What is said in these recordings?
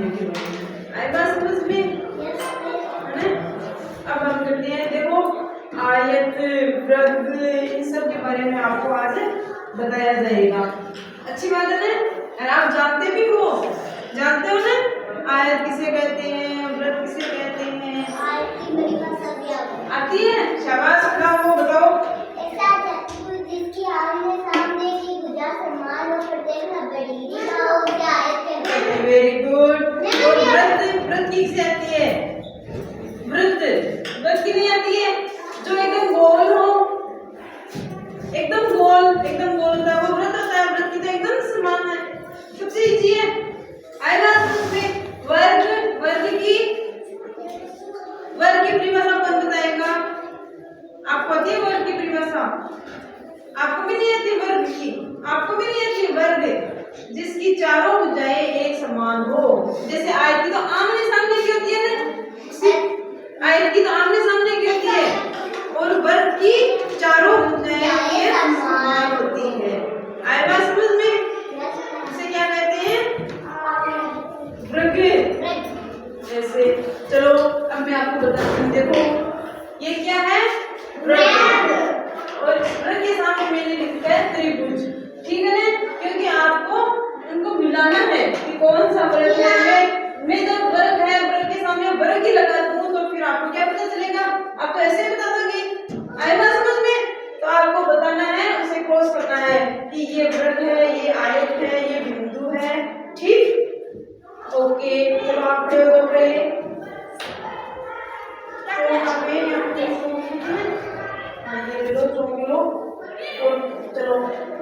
सामने के बारे में। आई बात समझ में, है ना? अब हम करते हैं, देखो आयत, वृत्त, इन सब के बारे में आपको आज बताया जाएगा। अच्छी बात है ना? और आप जानते भी हो, जानते हो ना आयत किसे कहते हैं, वृत्त किसे कहते हैं? आती है, शाबाश, बताओ बताओ। जिसकी आमने सामने की भुजा समान हो पर देखना बड़ी हो क्या आयत कहते हैं। Very good. और वृत्त, वृत्त किसे आती है? वृत्त, वृत्त की नहीं आती है? जो एकदम गोल हो, एकदम गोल होता है वो वृत्त होता है। वृत्त की तो एकदम समान है, सबसे इजी है। आएगा उसमें वर्ग, वर्ग की परिभाषा कौन बताएगा? आपको आती है वर्ग की परिभाषा? आपको भी नहीं आती वर्ग की? आपको भी नहीं आती वर्ग? जिसकी चारों भुजाएं एक समान हो। जैसे आयत की तो आमने सामने की होती है ना, आयत की तो आमने सामने की होती है, और वर्ग की चारों भुजाएं एक समान होती है। आए बात समझ में? इसे क्या कहते हैं? वृत्त। जैसे चलो अब मैं आपको बताती हूँ, देखो ये क्या है? वृत्त। और वृत्त के सामने मैंने लिखा है त्रिभुज, ठीक है ना? क्योंकि आपको उनको मिलाना है कि कौन सा वृत्त है। मैं जब वर्ग है, वर्ग के सामने वर्ग ही लगा दूं तो फिर आपको क्या पता चलेगा? आप तो ऐसे ही बता दोगे। आए बात समझ में? तो आपको बताना है, उसे क्रॉस करना है कि ये वृत्त है, ये आयत है, ये बिंदु है, ठीक? ओके, चलो आप खड़े हो पहले। ये लो, चौक लो, और चलो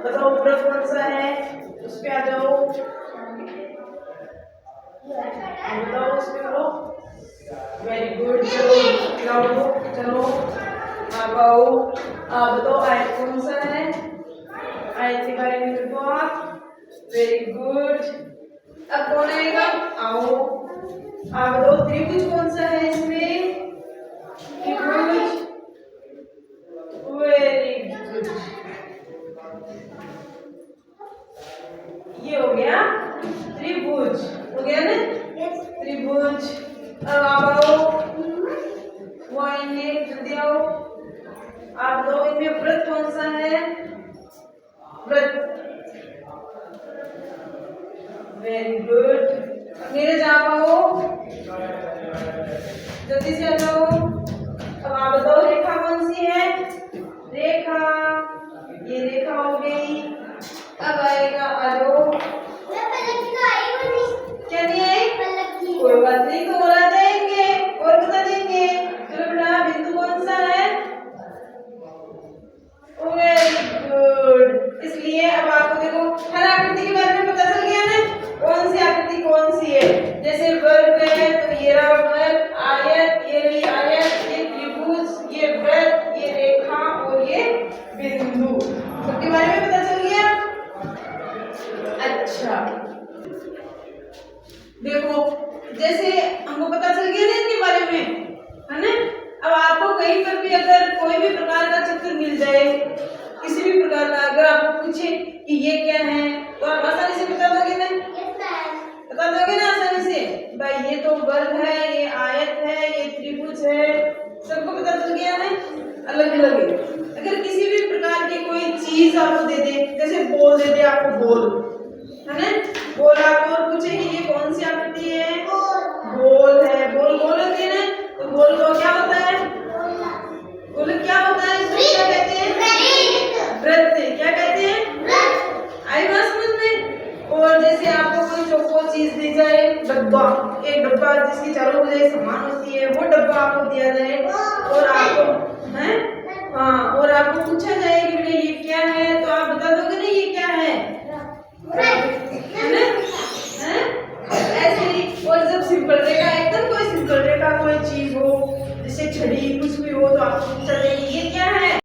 बताओ वृत्त कौन सा है, उस पे आ जाओ, बताओ उस पे करो। वेरी गुड, चलो चलो आप आओ। आप बताओ आयत कौन सा है? आयत के बारे में लिखो आप। Very good. अब कौन आएगा? आओ आप बताओ त्रिभुज कौन सा है इसमें? त्रिभुज। वेरी गुड, ये हो गया त्रिभुज, हो गया ना? त्रिभुज। अब आप आओ, वो आएंगे, जल्दी आओ। आप दो, इनमें वृत्त कौन सा है? वृत्त। Very good. नीरज आप आओ, जल्दी से आ जाओ। अब आप बताओ रेखा कौन सी है? रेखा, ये रेखा हो गई। अब आएगा, आ जाओ। क्या नहीं आई? कोई बात नहीं, तो और आ जाएंगे और बता देंगे। चलो बेटा, बिंदु कौन सा है? Very good. इसलिए अब आपको देखो हर आकृति के बारे में पता चल गया ना, कौन सी आकृति कौन सी है। जैसे वर्ग है तो ये रहा वर्ग, आयत ये रही आयत, ये त्रिभुज, ये वृत्त, ये रेखा और ये बिंदु, सबके बारे में पता चल गया। अच्छा देखो, जैसे हमको पता चल गया ना इनके बारे में, है ना? अब आपको कहीं पर भी अगर कोई भी प्रकार का चित्र मिल जाए, किसी भी प्रकार का, अगर आपको पूछे कि ये क्या है, तो आप आसानी से बता दोगे ना? बता दोगे ना आसानी से? भाई ये तो वर्ग है, ये आयत है, ये त्रिभुज है, सबको पता चल गया ना? अलग अलग है। अगर किसी भी प्रकार की कोई चीज आपको दे दे, जैसे बॉल दे दे आपको, बॉल है ना? बॉल आपको और पूछे कि ये कौन सी आकृति है? बॉल है, बॉल गोल होती है ना? तो बॉल को क्या होता है? गोल क्या होता है? क्या कहते हैं? वृत्त। क्या कहते हैं? आई बात समझ में? और जैसे आपको कोई चौको चीज दी जाए, डब्बा, एक डब्बा जिसकी चारों भुजाएं समान होती है, वो डब्बा आपको दिया जाए और आपको है, हाँ, और आपको पूछा जाए कि बेटा ये क्या है, तो आप बता दोगे ना ये क्या है? है ना? ऐसे ही। और जब सिंपल रेखा, एकदम कोई सिंपल रेखा कोई चीज हो, जैसे छड़ी कुछ भी हो, तो आपको पूछा जाए ये क्या है?